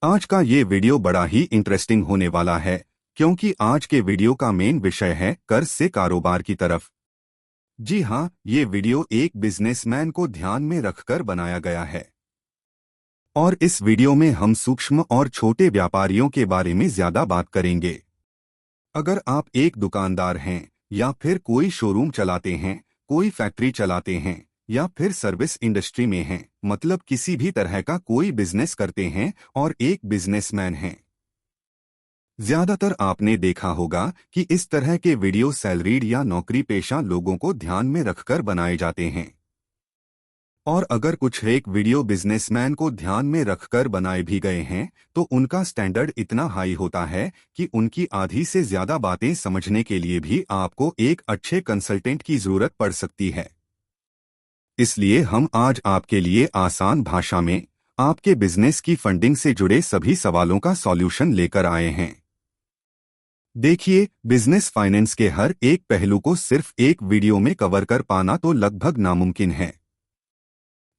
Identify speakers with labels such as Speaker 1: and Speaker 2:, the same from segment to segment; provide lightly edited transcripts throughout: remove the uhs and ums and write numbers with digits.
Speaker 1: आज का ये वीडियो बड़ा ही इंटरेस्टिंग होने वाला है क्योंकि आज के वीडियो का मेन विषय है कर्ज से कारोबार की तरफ। जी हाँ, ये वीडियो एक बिजनेसमैन को ध्यान में रखकर बनाया गया है और इस वीडियो में हम सूक्ष्म और छोटे व्यापारियों के बारे में ज्यादा बात करेंगे। अगर आप एक दुकानदार हैं या फिर कोई शोरूम चलाते हैं, कोई फैक्ट्री चलाते हैं या फिर सर्विस इंडस्ट्री में हैं, मतलब किसी भी तरह का कोई बिजनेस करते हैं और एक बिजनेसमैन हैं, ज्यादातर आपने देखा होगा कि इस तरह के वीडियो सैलरीड या नौकरी पेशा लोगों को ध्यान में रखकर बनाए जाते हैं। और अगर कुछ एक वीडियो बिजनेसमैन को ध्यान में रखकर बनाए भी गए हैं तो उनका स्टैंडर्ड इतना हाई होता है कि उनकी आधी से ज्यादा बातें समझने के लिए भी आपको एक अच्छे कंसल्टेंट की जरूरत पड़ सकती है। इसलिए हम आज आपके लिए आसान भाषा में आपके बिजनेस की फंडिंग से जुड़े सभी सवालों का सॉल्यूशन लेकर आए हैं। देखिए, बिजनेस फाइनेंस के हर एक पहलू को सिर्फ एक वीडियो में कवर कर पाना तो लगभग नामुमकिन है,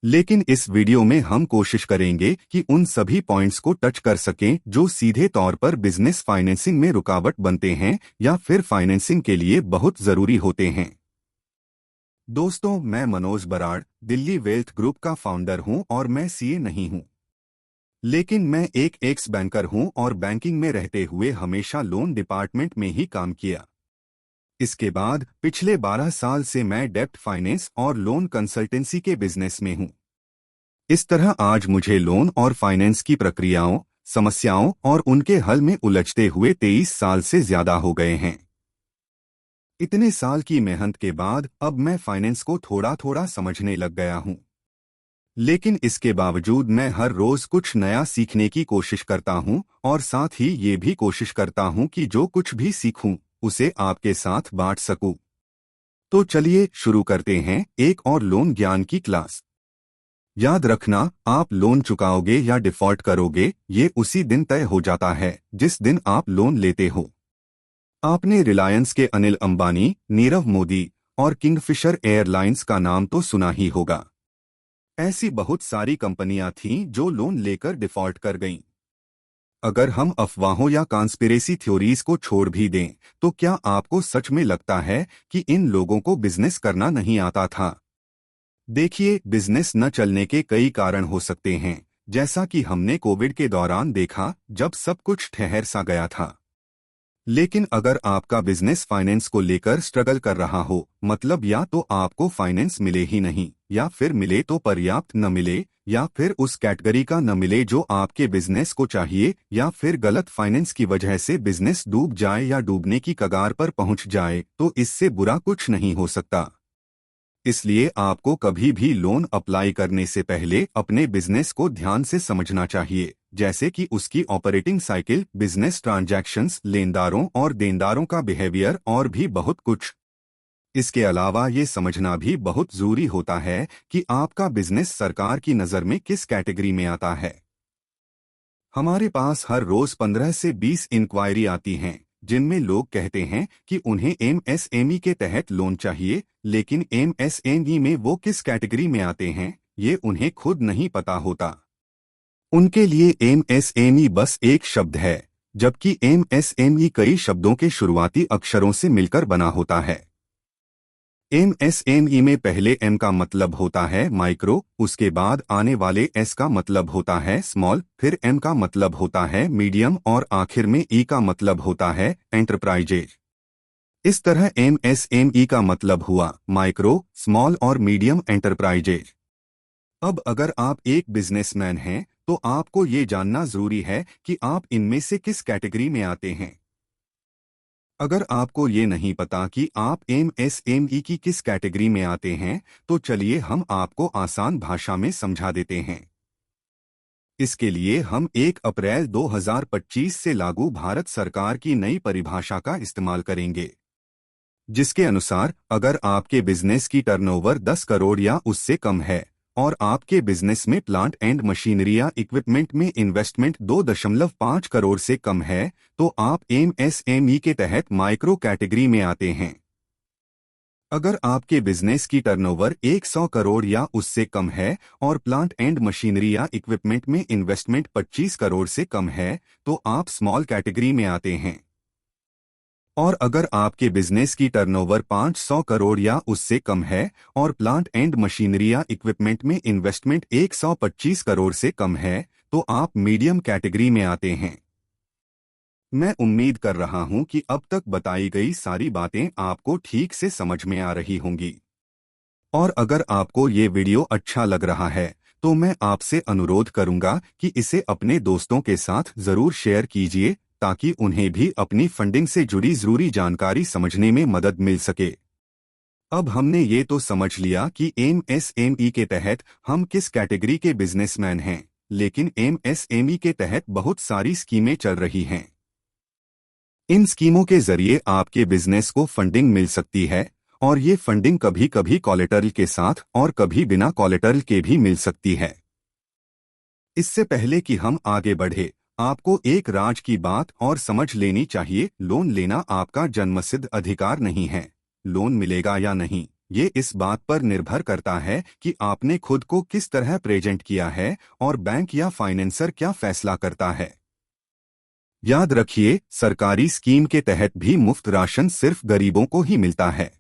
Speaker 1: लेकिन इस वीडियो में हम कोशिश करेंगे कि उन सभी पॉइंट्स को टच कर सकें जो सीधे तौर पर बिजनेस फाइनेंसिंग में रुकावट बनते हैं या फिर फाइनेंसिंग के लिए बहुत जरूरी होते हैं। दोस्तों, मैं मनोज बराड़, दिल्ली वेल्थ ग्रुप का फाउंडर हूं और मैं सीए नहीं हूं, लेकिन मैं एक एक्स बैंकर हूं और बैंकिंग में रहते हुए हमेशा लोन डिपार्टमेंट में ही काम किया। इसके बाद पिछले 12 साल से मैं डेब्ट फाइनेंस और लोन कंसल्टेंसी के बिजनेस में हूं। इस तरह आज मुझे लोन और फाइनेंस की प्रक्रियाओं, समस्याओं और उनके हल में उलझते हुए 23 साल से ज्यादा हो गए हैं। इतने साल की मेहनत के बाद अब मैं फाइनेंस को थोड़ा थोड़ा समझने लग गया हूं, लेकिन इसके बावजूद मैं हर रोज कुछ नया सीखने की कोशिश करता हूं और साथ ही ये भी कोशिश करता हूं कि जो कुछ भी सीखूं उसे आपके साथ बांट सकूं। तो चलिए शुरू करते हैं एक और लोन ज्ञान की क्लास। याद रखना, आप लोन चुकाओगे या डिफॉल्ट करोगे ये उसी दिन तय हो जाता है जिस दिन आप लोन लेते हो। आपने रिलायंस के अनिल अंबानी, नीरव मोदी और किंगफिशर एयरलाइंस का नाम तो सुना ही होगा। ऐसी बहुत सारी कंपनियां थीं जो लोन लेकर डिफॉल्ट कर गईं। अगर हम अफवाहों या कॉन्स्पिरेसी थ्योरीज को छोड़ भी दें तो क्या आपको सच में लगता है कि इन लोगों को बिजनेस करना नहीं आता था? देखिए, बिजनेस न चलने के कई कारण हो सकते हैं, जैसा कि हमने कोविड के दौरान देखा जब सब कुछ ठहर सा गया था। लेकिन अगर आपका बिजनेस फाइनेंस को लेकर स्ट्रगल कर रहा हो, मतलब या तो आपको फाइनेंस मिले ही नहीं, या फिर मिले तो पर्याप्त न मिले, या फिर उस कैटेगरी का न मिले जो आपके बिजनेस को चाहिए, या फिर गलत फाइनेंस की वजह से बिजनेस डूब जाए या डूबने की कगार पर पहुंच जाए, तो इससे बुरा कुछ नहीं हो सकता। इसलिए आपको कभी भी लोन अप्लाई करने से पहले अपने बिजनेस को ध्यान से समझना चाहिए, जैसे कि उसकी ऑपरेटिंग साइकिल, बिजनेस ट्रांजैक्शंस, लेनदारों और देनदारों का बिहेवियर और भी बहुत कुछ। इसके अलावा ये समझना भी बहुत जरूरी होता है कि आपका बिजनेस सरकार की नज़र में किस कैटेगरी में आता है। हमारे पास हर रोज 15 से 20 इंक्वायरी आती हैं जिनमें लोग कहते हैं कि उन्हें एमएसएमई के तहत लोन चाहिए, लेकिन एमएसएमई में वो किस कैटेगरी में आते हैं ये उन्हें खुद नहीं पता होता। उनके लिए एमएसएमई बस एक शब्द है, जबकि एमएसएमई कई शब्दों के शुरुआती अक्षरों से मिलकर बना होता है। एमएसएमई में पहले एम का मतलब होता है माइक्रो, उसके बाद आने वाले एस का मतलब होता है स्मॉल, फिर एम का मतलब होता है मीडियम और आखिर में ई का मतलब होता है एंटरप्राइजेज। इस तरह एमएसएमई का मतलब हुआ माइक्रो, स्मॉल और मीडियम एंटरप्राइजेज। अब अगर आप एक बिजनेसमैन हैं तो आपको ये जानना जरूरी है कि आप इनमें से किस कैटेगरी में आते हैं। अगर आपको ये नहीं पता कि आप एमएसएमई की किस कैटेगरी में आते हैं तो चलिए हम आपको आसान भाषा में समझा देते हैं। इसके लिए हम 1 अप्रैल 2025 से लागू भारत सरकार की नई परिभाषा का इस्तेमाल करेंगे, जिसके अनुसार अगर आपके बिजनेस की टर्नओवर 10 करोड़ या उससे कम है और आपके बिजनेस में प्लांट एंड मशीनरी या इक्विपमेंट में इन्वेस्टमेंट 2.5 करोड़ से कम है तो आप एमएसएमई के तहत माइक्रो कैटेगरी में आते हैं। अगर आपके बिजनेस की टर्नओवर 100 करोड़ या उससे कम है और प्लांट एंड मशीनरी या इक्विपमेंट में इन्वेस्टमेंट 25 करोड़ से कम है, तो आप स्मॉल कैटेगरी में आते हैं। और अगर आपके बिजनेस की टर्नओवर 500 करोड़ या उससे कम है और प्लांट एंड मशीनरी या इक्विपमेंट में इन्वेस्टमेंट 125 करोड़ से कम है, तो आप मीडियम कैटेगरी में आते हैं। मैं उम्मीद कर रहा हूं कि अब तक बताई गई सारी बातें आपको ठीक से समझ में आ रही होंगी। और अगर आपको ये वीडियो अच्छा लग रहा है, तो मैं आपसे अनुरोध करूंगा कि इसे अपने दोस्तों के साथ जरूर शेयर कीजिए, ताकि उन्हें भी अपनी फंडिंग से जुड़ी जरूरी जानकारी समझने में मदद मिल सके। अब हमने ये तो समझ लिया कि एमएसएमई के तहत हम किस कैटेगरी के बिजनेसमैन हैं, लेकिन एमएसएमई के तहत बहुत सारी स्कीमें चल रही हैं। इन स्कीमों के जरिए आपके बिजनेस को फंडिंग मिल सकती है, और ये फंडिंग कभी कभी कोलेटरल के साथ और कभी बिना कोलेटरल के भी मिल सकती है। इससे पहले कि हम आगे बढ़े, आपको एक राज की बात और समझ लेनी चाहिए। लोन लेना आपका जन्मसिद्ध अधिकार नहीं है। लोन मिलेगा या नहीं, ये इस बात पर निर्भर करता है कि आपने खुद को किस तरह प्रेजेंट किया है और बैंक या फाइनेंसर क्या फैसला करता है। याद रखिए, सरकारी स्कीम के तहत भी मुफ्त राशन सिर्फ गरीबों को ही मिलता है।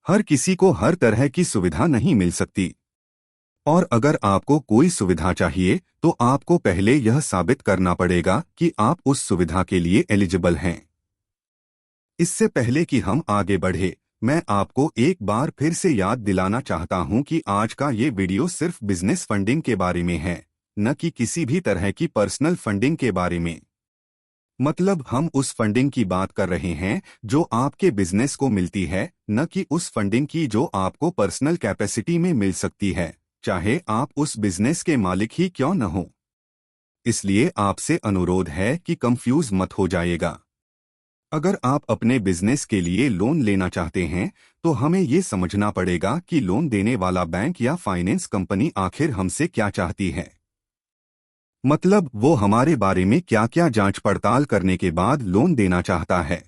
Speaker 1: हर किसी को हर तरह की सुविधा नहीं मिल सकती। और अगर आपको कोई सुविधा चाहिए, तो आपको पहले यह साबित करना पड़ेगा कि आप उस सुविधा के लिए एलिजिबल हैं। इससे पहले कि हम आगे बढ़े, मैं आपको एक बार फिर से याद दिलाना चाहता हूं कि आज का ये वीडियो सिर्फ बिजनेस फंडिंग के बारे में है, न कि किसी भी तरह की पर्सनल फंडिंग के बारे में। मतलब हम उस फंडिंग की बात कर रहे हैं जो आपके बिजनेस को मिलती है, न कि उस फंडिंग की जो आपको पर्सनल कैपेसिटी में मिल सकती है, चाहे आप उस बिजनेस के मालिक ही क्यों न हो। इसलिए आपसे अनुरोध है कि कंफ्यूज मत हो जाइएगा। अगर आप अपने बिजनेस के लिए लोन लेना चाहते हैं, तो हमें ये समझना पड़ेगा कि लोन देने वाला बैंक या फाइनेंस कंपनी आखिर हमसे क्या चाहती है। मतलब वो हमारे बारे में क्या क्या जांच पड़ताल करने के बाद लोन देना चाहता है।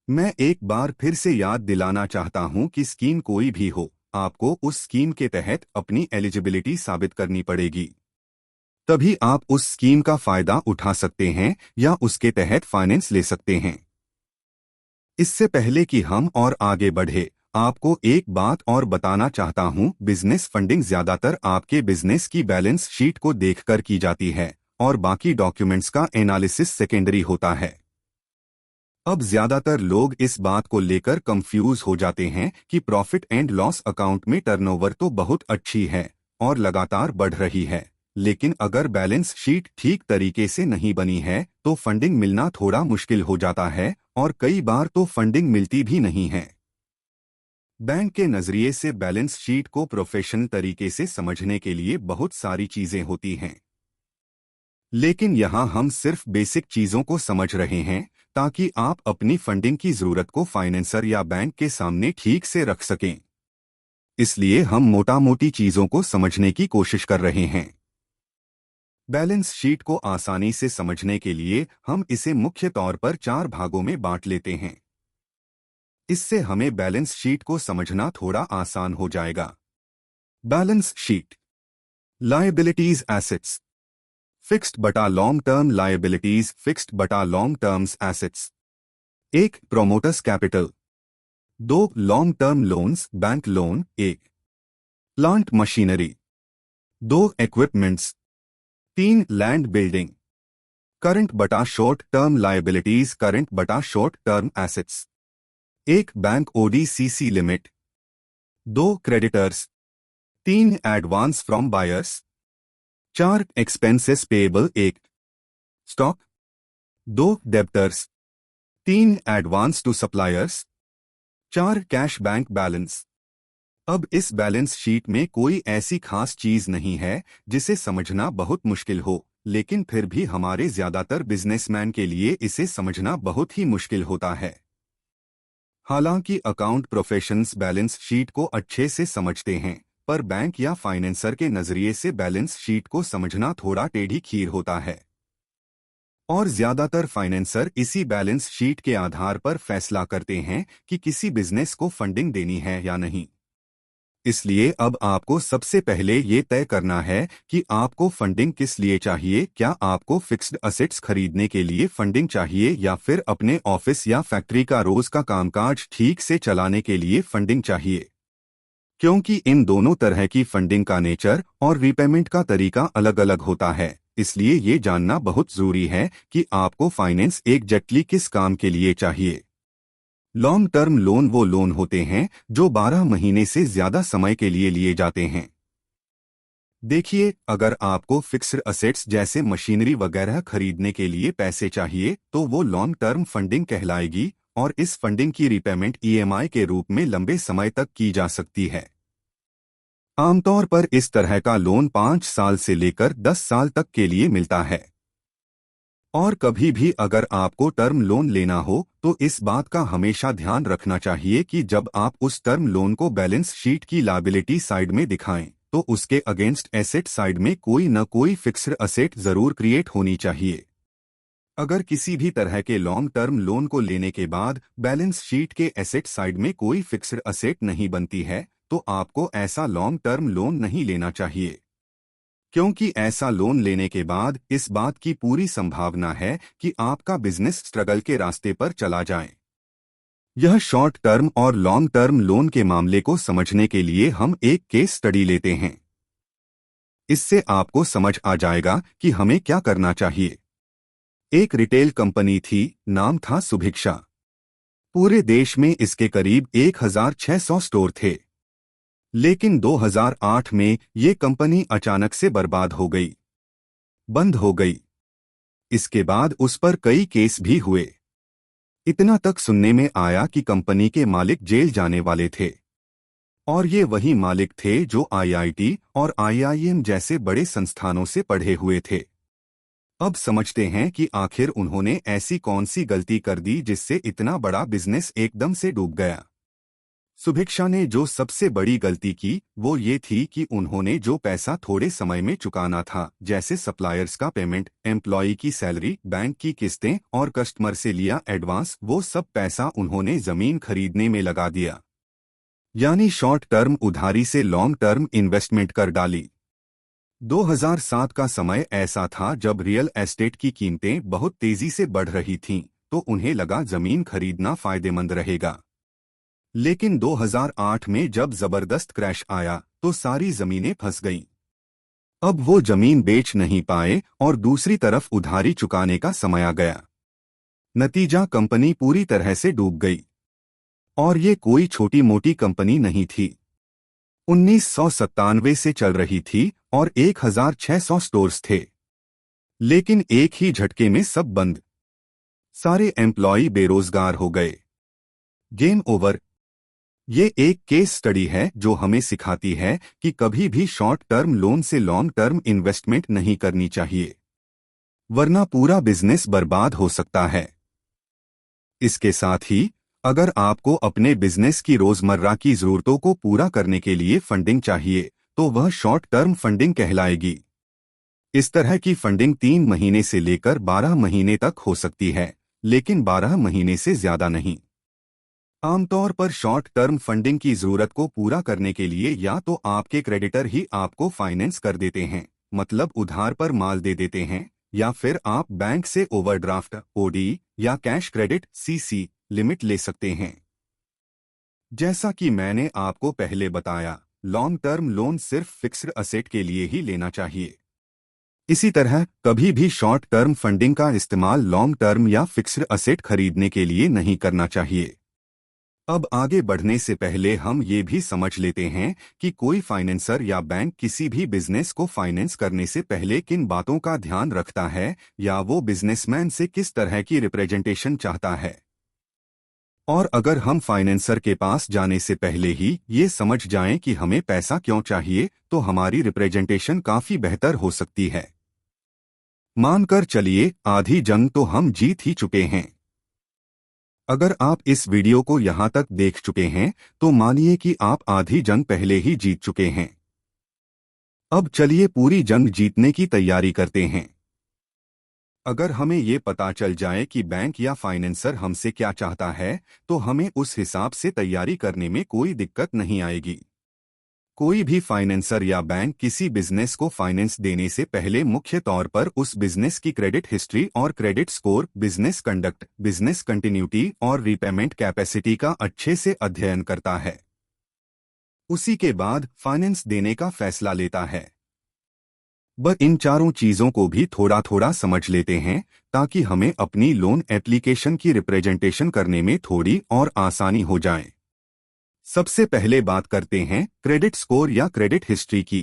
Speaker 1: मैं एक बार फिर से याद दिलाना चाहता हूं कि स्कीम कोई भी हो, आपको उस स्कीम के तहत अपनी एलिजिबिलिटी साबित करनी पड़ेगी। तभी आप उस स्कीम का फायदा उठा सकते हैं या उसके तहत फाइनेंस ले सकते हैं। इससे पहले कि हम और आगे बढ़े, आपको एक बात और बताना चाहता हूं। बिजनेस फंडिंग ज्यादातर आपके बिजनेस की बैलेंस शीट को देखकर की जाती है, और बाकी डॉक्यूमेंट्स का एनालिसिस सेकेंडरी होता है। अब ज्यादातर लोग इस बात को लेकर कंफ्यूज हो जाते हैं कि प्रॉफिट एंड लॉस अकाउंट में टर्नओवर तो बहुत अच्छी है और लगातार बढ़ रही है, लेकिन अगर बैलेंस शीट ठीक तरीके से नहीं बनी है, तो फंडिंग मिलना थोड़ा मुश्किल हो जाता है, और कई बार तो फंडिंग मिलती भी नहीं है। बैंक के नजरिए से बैलेंस शीट को प्रोफेशनल तरीके से समझने के लिए बहुत सारी चीजें होती हैं, लेकिन यहां हम सिर्फ बेसिक चीजों को समझ रहे हैं, ताकि आप अपनी फंडिंग की जरूरत को फाइनेंसर या बैंक के सामने ठीक से रख सकें। इसलिए हम मोटा मोटी चीजों को समझने की कोशिश कर रहे हैं। बैलेंस शीट को आसानी से समझने के लिए हम इसे मुख्य तौर पर 4 भागों में बांट लेते हैं। इससे हमें बैलेंस शीट को समझना थोड़ा आसान हो जाएगा। Balance sheet. Liabilities assets. Fixed बटा लॉन्ग टर्म लायबिलिटीज फिक्स्ड बटा long terms assets. 1 promoters capital. 2 long term loans bank loan. 1 plant machinery. 2 equipments. 3 land building. Current बटा शॉर्ट टर्म लायबिलिटीज करंट बटा short term assets. 1 bank ODCC limit. 2 creditors. 3 advance from buyers. 4 expenses payable. 1 stock. 2 debtors. 3 advance to suppliers. 4 cash bank balance. अब इस balance sheet में कोई ऐसी खास चीज नहीं है जिसे समझना बहुत मुश्किल हो, लेकिन फिर भी हमारे ज्यादातर बिजनेसमैन के लिए इसे समझना बहुत ही मुश्किल होता है। हालांकि अकाउंट प्रोफेशनल्स बैलेंस शीट को अच्छे से समझते हैं, पर बैंक या फाइनेंसर के नजरिए से बैलेंस शीट को समझना थोड़ा टेढ़ी खीर होता है। और ज्यादातर फाइनेंसर इसी बैलेंस शीट के आधार पर फैसला करते हैं कि किसी बिजनेस को फंडिंग देनी है या नहीं। इसलिए अब आपको सबसे पहले ये तय करना है कि आपको फंडिंग किस लिए चाहिए। क्या आपको फिक्स्ड असेट्स खरीदने के लिए फंडिंग चाहिए या फिर अपने ऑफिस या फैक्ट्री का रोज का कामकाज ठीक से चलाने के लिए फंडिंग चाहिए? क्योंकि इन दोनों तरह की फंडिंग का नेचर और रीपेमेंट का तरीका अलग अलग होता है, इसलिए ये जानना बहुत जरूरी है कि आपको फाइनेंस एग्जैक्टली किस काम के लिए चाहिए। लॉन्ग टर्म लोन वो लोन होते हैं जो 12 महीने से ज्यादा समय के लिए लिए जाते हैं। देखिए, अगर आपको फिक्स्ड असेट्स जैसे मशीनरी वगैरह खरीदने के लिए पैसे चाहिए तो वो लॉन्ग टर्म फंडिंग कहलाएगी और इस फंडिंग की रिपेमेंट ईएमआई के रूप में लंबे समय तक की जा सकती है। आमतौर पर इस तरह का लोन 5 साल से लेकर 10 साल तक के लिए मिलता है। और कभी भी अगर आपको टर्म लोन लेना हो तो इस बात का हमेशा ध्यान रखना चाहिए कि जब आप उस टर्म लोन को बैलेंस शीट की लायबिलिटी साइड में दिखाएं तो उसके अगेंस्ट एसेट साइड में कोई न कोई फिक्स्ड असेट जरूर क्रिएट होनी चाहिए। अगर किसी भी तरह के लॉन्ग टर्म लोन को लेने के बाद बैलेंस शीट के एसेट साइड में कोई फिक्स्ड असेट नहीं बनती है तो आपको ऐसा लॉन्ग टर्म लोन नहीं लेना चाहिए, क्योंकि ऐसा लोन लेने के बाद इस बात की पूरी संभावना है कि आपका बिजनेस स्ट्रगल के रास्ते पर चला जाए। यह शॉर्ट टर्म और लॉन्ग टर्म लोन के मामले को समझने के लिए हम एक केस स्टडी लेते हैं। इससे आपको समझ आ जाएगा कि हमें क्या करना चाहिए। एक रिटेल कंपनी थी, नाम था सुभिक्षा। पूरे देश में इसके करीब 1600 स्टोर थे। लेकिन 2008 में ये कंपनी अचानक से बर्बाद हो गई, बंद हो गई। इसके बाद उस पर कई केस भी हुए। इतना तक सुनने में आया कि कंपनी के मालिक जेल जाने वाले थे। और ये वही मालिक थे जो आईआईटी और आईआईएम जैसे बड़े संस्थानों से पढ़े हुए थे। अब समझते हैं कि आखिर उन्होंने ऐसी कौन सी गलती कर दी जिससे इतना बड़ा बिजनेस एकदम से डूब गया। सुभिक्षा ने जो सबसे बड़ी गलती की वो ये थी कि उन्होंने जो पैसा थोड़े समय में चुकाना था, जैसे सप्लायर्स का पेमेंट, एम्प्लॉई की सैलरी, बैंक की किस्तें और कस्टमर से लिया एडवांस, वो सब पैसा उन्होंने जमीन खरीदने में लगा दिया। यानी शॉर्ट टर्म उधारी से लॉन्ग टर्म इन्वेस्टमेंट कर डाली। 2007 का समय ऐसा था जब रियल एस्टेट की कीमतें बहुत तेजी से बढ़ रही थीं, तो उन्हें लगा जमीन खरीदना फायदेमंद रहेगा। लेकिन 2008 में जब जबरदस्त क्रैश आया तो सारी जमीनें फंस गईं। अब वो जमीन बेच नहीं पाए और दूसरी तरफ उधारी चुकाने का समय आ गया। नतीजा, कंपनी पूरी तरह से डूब गई। और ये कोई छोटी मोटी कंपनी नहीं थी। 1997 से चल रही थी और 1600 स्टोर्स थे। लेकिन एक ही झटके में सब बंद। सारे एम्प्लॉई बेरोजगार हो गए। Game over. ये एक केस स्टडी है जो हमें सिखाती है कि कभी भी शॉर्ट टर्म लोन से लॉन्ग टर्म इन्वेस्टमेंट नहीं करनी चाहिए, वरना पूरा बिजनेस बर्बाद हो सकता है। इसके साथ ही अगर आपको अपने बिजनेस की रोजमर्रा की जरूरतों को पूरा करने के लिए फंडिंग चाहिए तो वह शॉर्ट टर्म फंडिंग कहलाएगी। इस तरह की फंडिंग 3 महीने से लेकर 12 महीने तक हो सकती है, लेकिन 12 महीने से ज्यादा नहीं। आमतौर पर शॉर्ट टर्म फंडिंग की जरूरत को पूरा करने के लिए या तो आपके क्रेडिटर ही आपको फाइनेंस कर देते हैं, मतलब उधार पर माल दे देते हैं, या फिर आप बैंक से ओवरड्राफ्ट ओडी या कैश क्रेडिट सीसी लिमिट ले सकते हैं। जैसा कि मैंने आपको पहले बताया, लॉन्ग टर्म लोन सिर्फ फिक्स्ड असेट के लिए ही लेना चाहिए। इसी तरह कभी भी शॉर्ट टर्म फंडिंग का इस्तेमाल लॉन्ग टर्म या फिक्स्ड असेट खरीदने के लिए नहीं करना चाहिए। अब आगे बढ़ने से पहले हम ये भी समझ लेते हैं कि कोई फाइनेंसर या बैंक किसी भी बिजनेस को फाइनेंस करने से पहले किन बातों का ध्यान रखता है या वो बिजनेसमैन से किस तरह की रिप्रेजेंटेशन चाहता है। और अगर हम फाइनेंसर के पास जाने से पहले ही ये समझ जाएं कि हमें पैसा क्यों चाहिए तो हमारी रिप्रेजेंटेशन काफी बेहतर हो सकती है। मानकर चलिए आधी जंग तो हम जीत ही चुके हैं। अगर आप इस वीडियो को यहां तक देख चुके हैं तो मानिए कि आप आधी जंग पहले ही जीत चुके हैं। अब चलिए पूरी जंग जीतने की तैयारी करते हैं। अगर हमें ये पता चल जाए कि बैंक या फाइनेंसर हमसे क्या चाहता है, तो हमें उस हिसाब से तैयारी करने में कोई दिक्कत नहीं आएगी। कोई भी फाइनेंसर या बैंक किसी बिजनेस को फाइनेंस देने से पहले मुख्य तौर पर उस बिजनेस की क्रेडिट हिस्ट्री और credit score, business conduct, business continuity और रीपेमेंट कैपेसिटी का अच्छे से अध्ययन करता है। उसी के बाद फाइनेंस देने का फैसला लेता है। बस इन चारों चीजों को भी थोड़ा थोड़ा समझ लेते हैं, ताकि हमें अपनी लोन एप्लीकेशन की रिप्रेजेंटेशन करने में थोड़ी और आसानी हो जाए। सबसे पहले बात करते हैं क्रेडिट स्कोर या क्रेडिट हिस्ट्री की।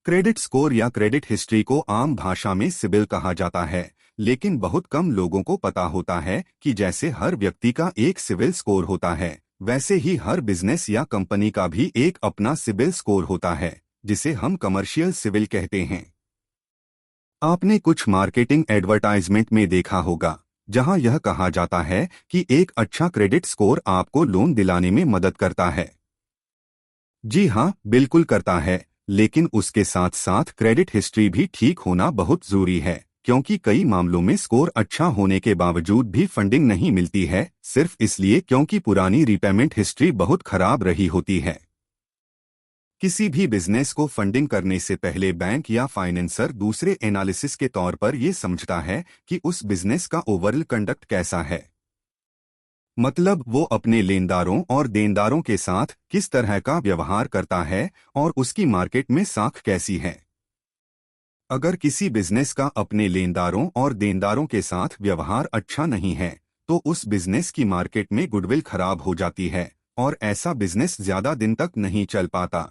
Speaker 1: क्रेडिट स्कोर या क्रेडिट हिस्ट्री को आम भाषा में सिबिल कहा जाता है, लेकिन बहुत कम लोगों को पता होता है कि जैसे हर व्यक्ति का एक सिबिल स्कोर होता है, वैसे ही हर बिजनेस या कंपनी का भी एक अपना सिबिल स्कोर होता है, जिसे हम कमर्शियल सिबिल कहते हैं। आपने कुछ मार्केटिंग एडवर्टाइजमेंट में देखा होगा, जहां यह कहा जाता है कि एक अच्छा क्रेडिट स्कोर आपको लोन दिलाने में मदद करता है। जी हाँ, बिल्कुल करता है, लेकिन उसके साथ साथ क्रेडिट हिस्ट्री भी ठीक होना बहुत जरूरी है, क्योंकि कई मामलों में स्कोर अच्छा होने के बावजूद भी फंडिंग नहीं मिलती है, सिर्फ इसलिए क्योंकि पुरानी रीपेमेंट हिस्ट्री बहुत खराब रही होती है। किसी भी बिजनेस को फंडिंग करने से पहले बैंक या फाइनेंसर दूसरे एनालिसिस के तौर पर यह समझता है कि उस बिजनेस का ओवरऑल कंडक्ट कैसा है। मतलब वो अपने लेनदारों और देनदारों के साथ किस तरह का व्यवहार करता है और उसकी मार्केट में साख कैसी है। अगर किसी बिजनेस का अपने लेनदारों और देनदारों के साथ व्यवहार अच्छा नहीं है, तो उस बिजनेस की मार्केट में गुडविल खराब हो जाती है और ऐसा बिजनेस ज्यादा दिन तक नहीं चल पाता।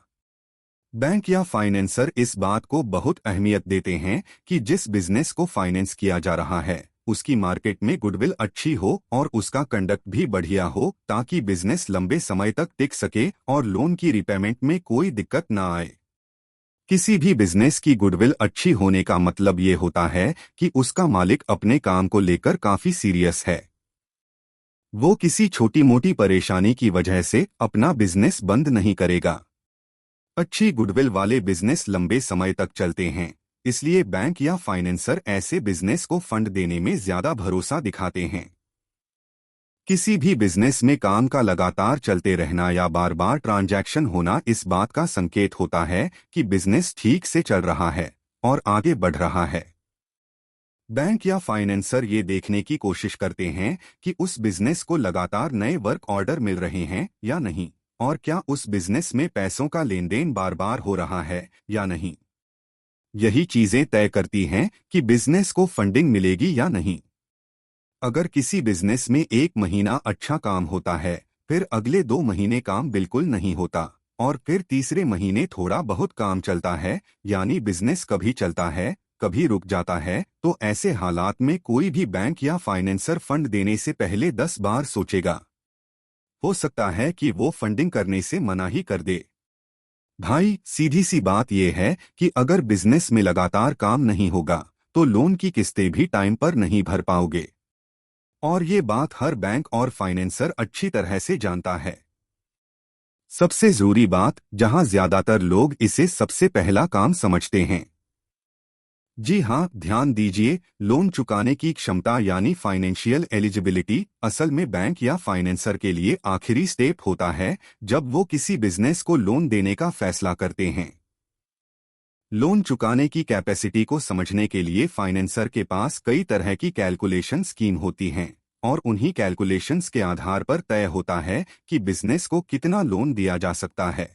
Speaker 1: बैंक या फाइनेंसर इस बात को बहुत अहमियत देते हैं कि जिस बिजनेस को फाइनेंस किया जा रहा है, उसकी मार्केट में गुडविल अच्छी हो और उसका कंडक्ट भी बढ़िया हो, ताकि बिजनेस लंबे समय तक टिक सके और लोन की रिपेमेंट में कोई दिक्कत ना आए। किसी भी बिजनेस की गुडविल अच्छी होने का मतलब ये होता है कि उसका मालिक अपने काम को लेकर काफी सीरियस है। वो किसी छोटी मोटी परेशानी की वजह से अपना बिजनेस बंद नहीं करेगा। अच्छी गुडविल वाले बिजनेस लंबे समय तक चलते हैं, इसलिए बैंक या फाइनेंसर ऐसे बिजनेस को फंड देने में ज्यादा भरोसा दिखाते हैं। किसी भी बिजनेस में काम का लगातार चलते रहना या बार बार ट्रांजैक्शन होना इस बात का संकेत होता है कि बिजनेस ठीक से चल रहा है और आगे बढ़ रहा है। बैंक या फाइनेंसर ये देखने की कोशिश करते हैं कि उस बिजनेस को लगातार नए वर्क ऑर्डर मिल रहे हैं या नहीं, और क्या उस बिजनेस में पैसों का लेन देन बार बार हो रहा है या नहीं। यही चीजें तय करती हैं कि बिजनेस को फंडिंग मिलेगी या नहीं। अगर किसी बिजनेस में एक महीना अच्छा काम होता है, फिर अगले 2 महीने काम बिल्कुल नहीं होता, और फिर तीसरे महीने थोड़ा बहुत काम चलता है, यानी बिजनेस कभी चलता है कभी रुक जाता है, तो ऐसे हालात में कोई भी बैंक या फाइनेंसर फंड देने से पहले 10 बार सोचेगा। हो सकता है कि वो फंडिंग करने से मना ही कर दे। भाई, सीधी सी बात यह है कि अगर बिजनेस में लगातार काम नहीं होगा, तो लोन की किस्तें भी टाइम पर नहीं भर पाओगे। और ये बात हर बैंक और फाइनेंसर अच्छी तरह से जानता है। सबसे जरूरी बात, जहां ज्यादातर लोग इसे सबसे पहला काम समझते हैं। जी हाँ, ध्यान दीजिए, लोन चुकाने की क्षमता यानी फाइनेंशियल एलिजिबिलिटी असल में बैंक या फाइनेंसर के लिए आखिरी स्टेप होता है, जब वो किसी बिजनेस को लोन देने का फैसला करते हैं। लोन चुकाने की कैपेसिटी को समझने के लिए फाइनेंसर के पास कई तरह की कैलकुलेशन स्कीम होती हैं, और उन्हीं कैलकुलेशंस के आधार पर तय होता है कि बिजनेस को कितना लोन दिया जा सकता है।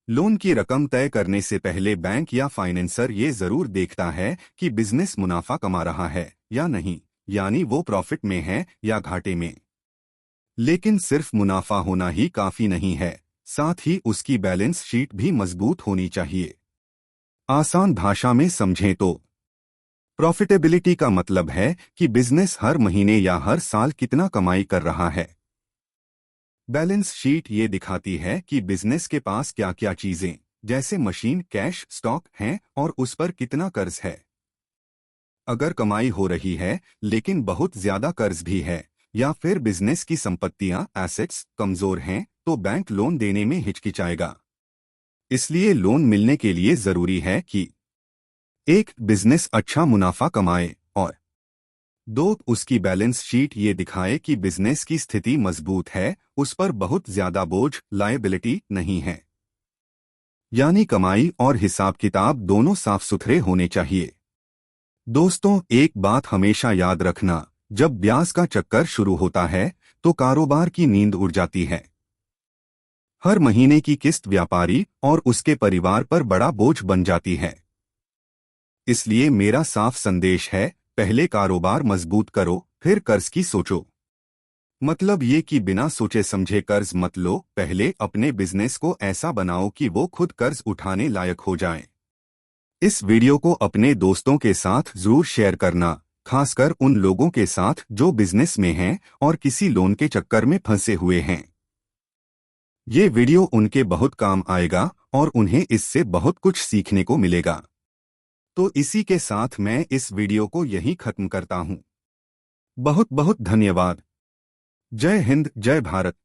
Speaker 1: लोन की रकम तय करने से पहले बैंक या फाइनेंसर ये जरूर देखता है कि बिजनेस मुनाफा कमा रहा है या नहीं, यानी वो प्रॉफिट में है या घाटे में। लेकिन सिर्फ मुनाफा होना ही काफी नहीं है, साथ ही उसकी बैलेंस शीट भी मजबूत होनी चाहिए। आसान भाषा में समझें तो प्रॉफिटेबिलिटी का मतलब है कि बिजनेस हर महीने या हर साल कितना कमाई कर रहा है। बैलेंस शीट ये दिखाती है कि बिजनेस के पास क्या क्या चीजें, जैसे मशीन, कैश, स्टॉक हैं और उस पर कितना कर्ज है। अगर कमाई हो रही है लेकिन बहुत ज्यादा कर्ज भी है, या फिर बिजनेस की संपत्तियां, एसेट्स कमजोर हैं, तो बैंक लोन देने में हिचकिचाएगा। इसलिए लोन मिलने के लिए जरूरी है कि एक, बिजनेस अच्छा मुनाफा कमाए, और दो, उसकी बैलेंस शीट ये दिखाए कि बिजनेस की स्थिति मजबूत है, उस पर बहुत ज्यादा बोझ, लायबिलिटी नहीं है। यानी कमाई और हिसाब किताब दोनों साफ सुथरे होने चाहिए। दोस्तों, एक बात हमेशा याद रखना, जब ब्याज का चक्कर शुरू होता है तो कारोबार की नींद उड़ जाती है। हर महीने की किस्त व्यापारी और उसके परिवार पर बड़ा बोझ बन जाती है। इसलिए मेरा साफ संदेश है, पहले कारोबार मजबूत करो, फिर कर्ज की सोचो। मतलब ये कि बिना सोचे समझे कर्ज मत लो, पहले अपने बिजनेस को ऐसा बनाओ कि वो खुद कर्ज उठाने लायक हो जाए। इस वीडियो को अपने दोस्तों के साथ जरूर शेयर करना, खासकर उन लोगों के साथ जो बिजनेस में हैं और किसी लोन के चक्कर में फंसे हुए हैं। ये वीडियो उनके बहुत काम आएगा और उन्हें इससे बहुत कुछ सीखने को मिलेगा। तो इसी के साथ मैं इस वीडियो को यहीं खत्म करता हूँ। बहुत बहुत धन्यवाद। जय हिंद, जय भारत।